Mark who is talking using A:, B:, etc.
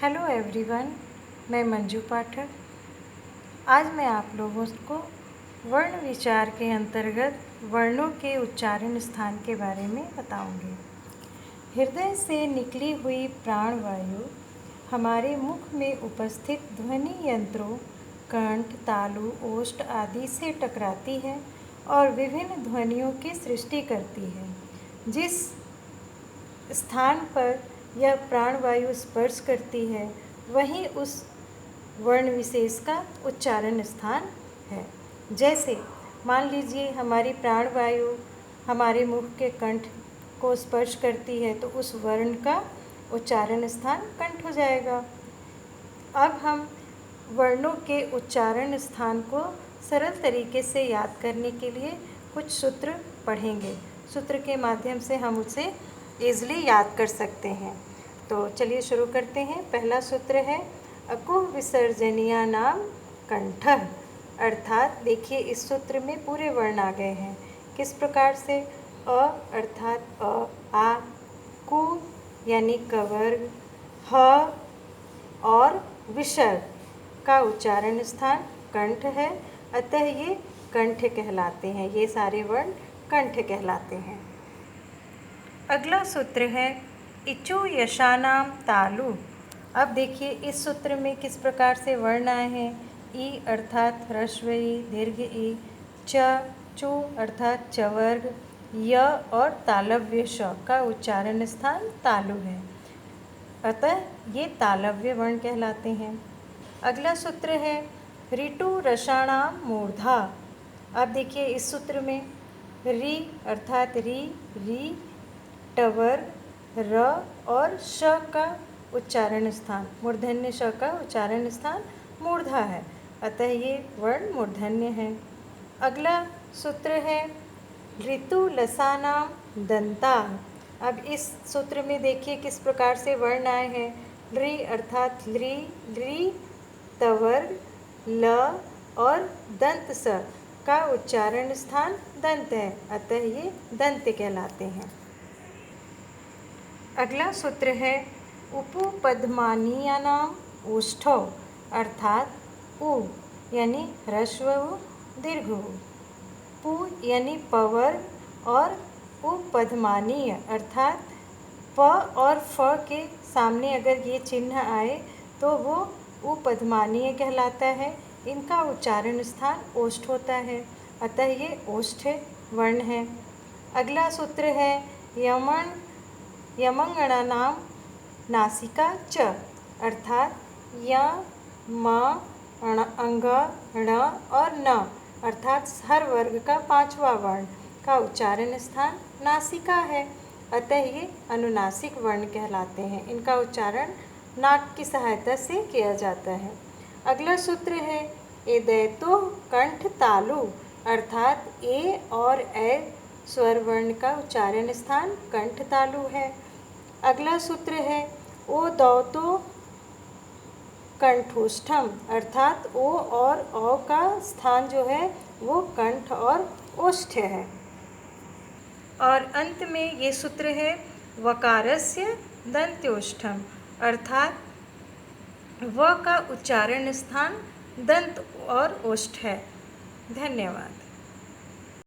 A: Hello everyone, मैं मंजू पाठक। आज मैं आप लोगों को वर्ण विचार के अंतर्गत वर्णों के उच्चारण स्थान के बारे में बताऊंगी। हृदय से निकली हुई प्राणवायु हमारे मुख में उपस्थित ध्वनि यंत्रों कंठ, तालु, ओष्ठ आदि से टकराती है और विभिन्न ध्वनियों की सृष्टि करती है। जिस स्थान पर यह प्राणवायु स्पर्श करती है वहीं उस वर्ण विशेष का उच्चारण स्थान है। जैसे मान लीजिए हमारी प्राणवायु हमारे मुख के कंठ को स्पर्श करती है तो उस वर्ण का उच्चारण स्थान कंठ हो जाएगा। अब हम वर्णों के उच्चारण स्थान को सरल तरीके से याद करने के लिए कुछ सूत्र पढ़ेंगे। सूत्र के माध्यम से हम उसे ईज़िली याद कर सकते हैं। तो चलिए शुरू करते हैं। पहला सूत्र है अकुह विसर्जनीया नाम कंठः। अर्थात देखिए इस सूत्र में पूरे वर्ण आ गए हैं। किस प्रकार से? अ अर्थात अ, आ, कु यानी कवर्ग, ह और विसर्ग का उच्चारण स्थान कंठ है, अतः ये कंठ कहलाते हैं। ये सारे वर्ण कंठ कहलाते हैं। अगला सूत्र है इचु यशानाम तालु। अब देखिए इस सूत्र में किस प्रकार से वर्ण आए हैं। ई अर्थात ह्रस्व ई, दीर्घ ई, चु अर्थात चवर्ग, य और तालव्य श का उच्चारण स्थान तालु है, अतः ये तालव्य वर्ण कहलाते हैं। अगला सूत्र है ऋतु रसाणाम मूर्धा। अब देखिए इस सूत्र में री अर्थात री, टवर, र और श का उच्चारण स्थान मूर्धन्य श का उच्चारण स्थान मूर्धा है, अतः ये वर्ण मूर्धन्य है। अगला सूत्र है ऋतु लसानाम दंता। अब इस सूत्र में देखिए किस प्रकार से वर्ण आए हैं। री अर्थात ली, तवर्ग, ल और दंत स का उच्चारण स्थान दंत है, अतः ये दंत कहलाते हैं। अगला सूत्र है उपपद्मानीयानाम ओष्ठौ। अर्थात उ यानी ह्रस्व उ, दीर्घ उ, पु यानी पवर्ग और उपपद्मानीय अर्थात प और फ के सामने अगर ये चिन्ह आए तो वो उपपद्मानीय कहलाता है। इनका उच्चारण स्थान ओष्ठ होता है, अतः ये ओष्ठ वर्ण है। अगला सूत्र है यमंगणानाम नासिका च। अर्थात य, म, अंग, ण और न अर्थात हर वर्ग का पांचवा वर्ण का उच्चारण स्थान नासिका है, अतः ये अनुनासिक वर्ण कहलाते हैं। इनका उच्चारण नाक की सहायता से किया जाता है। अगला सूत्र है एदैतो कंठ तालु। अर्थात ए और ए स्वर वर्ण का उच्चारण स्थान कंठ तालु है। अगला सूत्र है ओ दौतो कंठोष्ठम। अर्थात ओ और औ का स्थान जो है वो कंठ और ओष्ठ है। और अंत में ये सूत्र है वकारस्य दंत्योष्ठम। अर्थात व का उच्चारण स्थान दंत और ओष्ठ है। धन्यवाद।